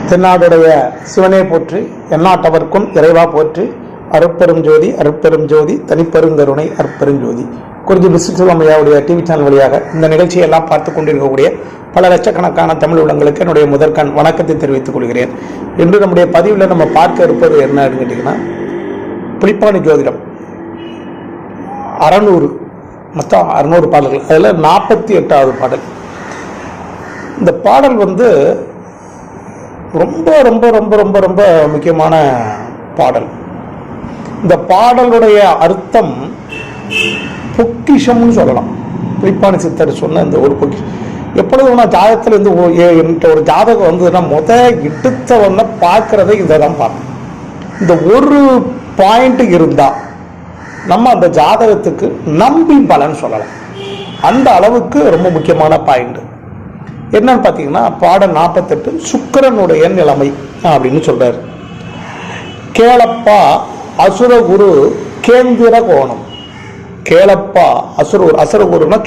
தென்னாடுடைய சிவனே போற்றி, எந்நாட்டவர்க்கும் இறைவா போற்றி. அருட்பெரும் ஜோதி அருட்பெரும் ஜோதி தனிப்பெருங்கருணை அருட்பெருஞ்சோதி. குறிஞ்சி பிசிக்ஸ்வாமையாவுடைய டிவி சேனல் வழியாக இந்த நிகழ்ச்சியை எல்லாம் பார்த்து கொண்டிருக்கக்கூடிய பல லட்சக்கணக்கான தமிழ் உள்ளங்களுக்கு என்னுடைய முதற்கண் வணக்கத்தை தெரிவித்துக் கொள்கிறேன். இன்று நம்முடைய பதிவில் நம்ம பார்க்க இருப்பது என்ன கேட்டீங்கன்னா, புலிப்பாணி ஜோதிடம் 600 மொத்தம் 600 பாடல்கள். அதில் 48வது பாடல். இந்த பாடல் ரொம்ப ரொம்ப ரொம்ப ரொம்ப ரொம்ப முக்கியமான பாடல். இந்த பாடலுடைய அர்த்தம் பொக்கிஷம்னு சொல்லலாம். புலிப்பாணி சித்தர் சொன்ன இந்த ஒரு பொக்கிஷம். எப்பொழுதும் நான் ஜாதகத்தில் இருந்து ஒரு ஜாதகம் வந்ததுன்னா எடுத்தவொன்ன பார்க்கறதை இதை தான் பார்ப்பேன். இந்த ஒரு பாயிண்ட் இருந்தா நம்ம அந்த ஜாதகத்துக்கு நம்பி பலன் சொல்லலாம். அந்த அளவுக்கு ரொம்ப முக்கியமான பாயிண்ட் என்னன்னு பார்த்தீங்கன்னா, பாடல் 48 சுக்கிரனுடைய நிலைமை அப்படின்னு சொல்றாரு. கேளப்பா அசுரகுரு கேந்திர கோணம். கேளப்பா அசுரகுருனா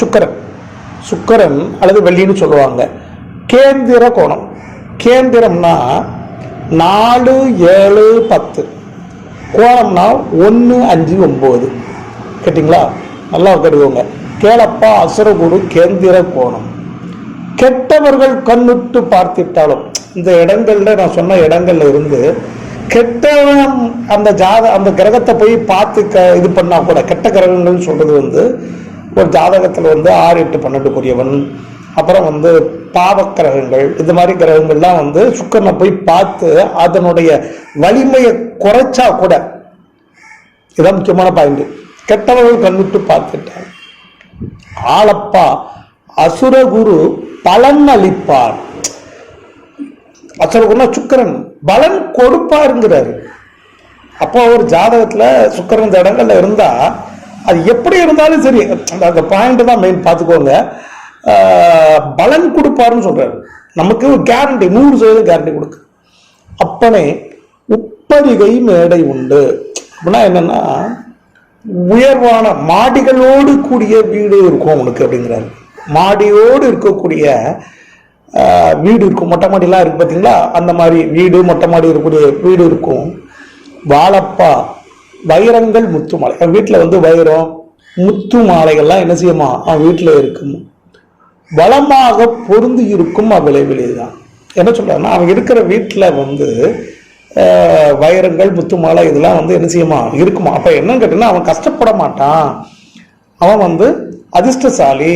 சுக்கிரன் அல்லது வெள்ளின்னு சொல்லுவாங்க. கேந்திர கோணம், கேந்திரம்னா 4, 7, 10, கோணம்னா 1, 5, 9. கேட்டிங்களா? நல்லா கேட்டுக்கோங்க. கேளப்பா அசுரகுரு கேந்திர கோணம். கெட்டவர்கள் கண்ணுட்டு பார்த்திட்டாலும், இந்த இடங்கள்ல நான் சொன்ன இடங்கள்ல இருந்து கெட்டவன் அந்த கிரகத்தை போய் பார்த்து இது பண்ணா கூட, கெட்ட கிரகங்கள்னு சொல்றது ஒரு ஜாதகத்துல 6, 8, 12 அப்புறம் பாவக்கிரகங்கள், இந்த மாதிரி கிரகங்கள்லாம் சுக்கிரனை போய் பார்த்து அதனுடைய வலிமையை குறைச்சா கூட, இதான் முக்கியமான பாயிண்ட். கெட்டவர்கள் கண்ணுட்டு பார்த்துட்டாங்க. ஆளப்பா அசுரகுரு பலன் அளிப்பார். அசுரகுருனா சுக்கிரன் பலன் கொடுப்பாருங்கிறாரு. அப்போ ஒரு ஜாதகத்துல சுக்கிரன் இந்த இடங்கள்ல இருந்தா அது எப்படி இருந்தாலும் சரி, அந்த பாயிண்ட் தான் மெயின் பார்த்துக்கோங்க. பலன் கொடுப்பாருன்னு சொல்றாரு. நமக்கு ஒரு கேரண்டி, 100% கேரண்டி கொடுக்கு. அப்பனே உப்பரிகை மேடை உண்டு அப்படின்னா என்னன்னா, உயர்வான மாடிகளோடு கூடிய வீடு இருக்கும் உனக்கு அப்படிங்கிறாரு. மாடியோடு இருக்கக்கூடிய வீடு இருக்கும். மொட்டை மாடிலாம் இருக்கு பார்த்தீங்களா? அந்த மாதிரி வீடு, மொட்டை மாடி இருக்கக்கூடிய வீடு இருக்கும். வாழப்பா வைரங்கள் முத்து மாலை. அவன் வீட்டில் வைரம் முத்து மாலைகள்லாம் என்ன செய்யுமா அவன் வீட்டில் இருக்கும். வளமாக பொருந்தி இருக்கும் அவ்விளைவிலே தான். என்ன சொல்றாருன்னா, அவன் இருக்கிற வீட்டில் வைரங்கள் முத்து மாலை இதெல்லாம் என்ன செய்யுமா இருக்குமா. அப்ப என்னன்னு கேட்டீங்கன்னா, அவன் கஷ்டப்பட மாட்டான். அவன் அதிர்ஷ்டசாலி,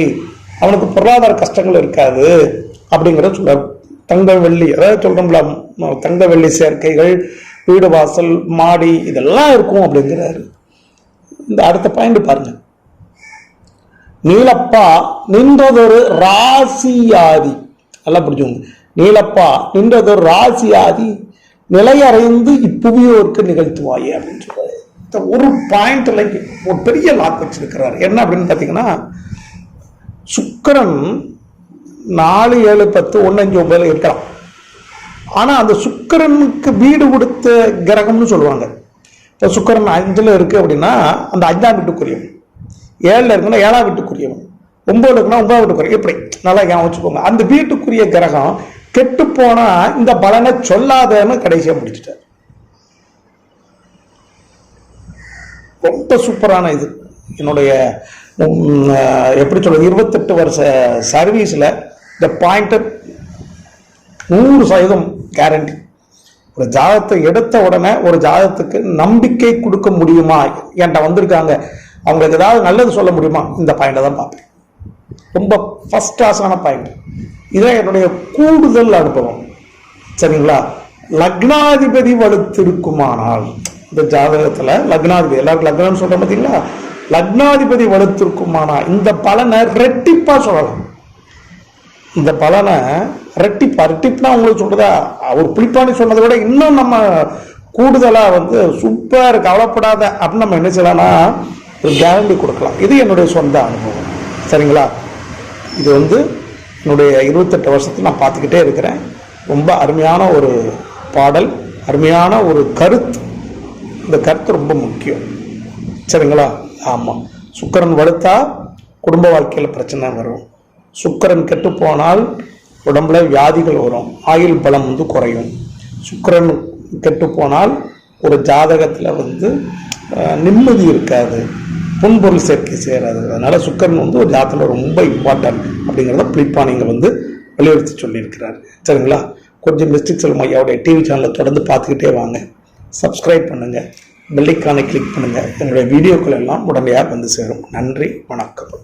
அவனுக்கு பொருளாதார கஷ்டங்கள் இருக்காது அப்படிங்கிறத சொல்ற. தங்க வெள்ளி, அதாவது சொல்றோம்ல, தங்க வெள்ளி சேர்க்கைகள், வீடு வாசல் மாடி இதெல்லாம் இருக்கும் அப்படிங்கிறாரு. இந்த அடுத்த பாயிண்ட் பாருங்க. நீலப்பா நின்றதொரு ராசியாதி. நல்லா பிடிச்சவங்க. நீலப்பா நின்றதொரு ராசியாதி நிலையறைந்து இப்புவியோருக்கு நிகழ்த்துவாயே அப்படின்னு சொல்றாரு. ஒரு பாயிண்ட்ல ஒரு பெரிய லாக் வச்சிருக்கிறார். என்ன அப்படின்னு பாத்தீங்கன்னா, சுக்கிரன் 4, 7, 10, 1, 5, 9 இருக்கலாம். ஆனா அந்த சுக்கிரனுக்கு வீடு கொடுத்த கிரகம்னு சொல்லுவாங்க. இப்போ சுக்கிரன் 5ல் இருக்கு அப்படின்னா அந்த 5ஆம் வீட்டுக்குரியவன், 7ல் இருக்குன்னா 7ஆம் வீட்டுக்குரியவன், 9ல் இருக்குன்னா 9ஆம் வீட்டுக்குரிய, இப்படி நல்லா ஞாபகம் வச்சுக்கோங்க. அந்த வீட்டுக்குரிய கிரகம் கெட்டு போனா இந்த பலனை சொல்லாதன்னு கடைசியா முடிச்சுட்டார். ரொம்ப சூப்பரான இது. என்னுடைய எப்படி சொல்றது, 28 வருஷ சர்வீஸ்ல இந்த பாயிண்ட் 100% கேரண்டி. ஒரு ஜாதகத்தை எடுத்த உடனே ஒரு ஜாதகத்துக்கு நம்பிக்கை கொடுக்க முடியுமா, என்கிட்ட வந்திருக்காங்க அவங்களுக்கு ஏதாவது நல்லது சொல்ல முடியுமா, இந்த பாயிண்டை தான் பார்ப்பேன். ரொம்ப ஃபர்ஸ்ட் கிளாஸான பாயிண்ட். இதான் என்னுடைய கூடுதல் அனுபவம். சரிங்களா? லக்னாதிபதி வலுத்திருக்குமானால், இந்த ஜாதகத்துல லக்னாதிபதி, எல்லாருக்கும் லக்னம் சொல்ற பார்த்தீங்களா, லக்னாதிபதி வலுத்திருக்குமானா இந்த பலனை ரெட்டிப்பா சொல்லலாம். இந்த பலனை ரெட்டிப்புனா உங்களுக்கு சொல்றதா, ஒரு புலிப்பாணி சொன்னதை விட இன்னும் நம்ம கூடுதலா சூப்பர், கவலைப்படாத அப்படின்னு நம்ம என்ன செய்யலாம்னா ஒரு கேரண்டி கொடுக்கலாம். இது என்னுடைய சொந்த அனுபவம். சரிங்களா? இது என்னுடைய 28 வருஷத்துல நான் பார்த்துக்கிட்டே இருக்கிறேன். ரொம்ப அருமையான ஒரு பாடல், அருமையான ஒரு கருத்து. இந்த கருத்து ரொம்ப முக்கியம். சரிங்களா? ஆமாம். சுக்கிரன் வலுத்தா குடும்ப வாழ்க்கையில் பிரச்சனை வரும். சுக்கிரன் கெட்டு போனால் உடம்புல வியாதிகள் வரும், ஆயுள் பலம் குறையும். சுக்கிரன் கெட்டு போனால் ஒரு ஜாதகத்தில் வந்து நிம்மதி இருக்காது, புன்பொருள் சேர்க்கை சேராது. அதனால சுக்கிரன் வந்து ஒரு ஜாதகத்தில் ரொம்ப இம்பார்ட்டன்ட் அப்படிங்கிறத பிலிப்பான் இங்கே வந்து வலியுறுத்தி சொல்லியிருக்கிறார். சரிங்களா? கொஞ்சம் மிஸ்டிக் செல்வம் ஐயாவுடைய டிவி சேனலை தொடர்ந்து பார்த்துக்கிட்டே வாங்க. சப்ஸ்கிரைப் பண்ணுங்கள், பெல்லைக்கானை கிளிக் பண்ணுங்கள். என்னுடைய வீடியோக்கள் எல்லாம் உடனடியாக வந்து சேரும். நன்றி, வணக்கம்.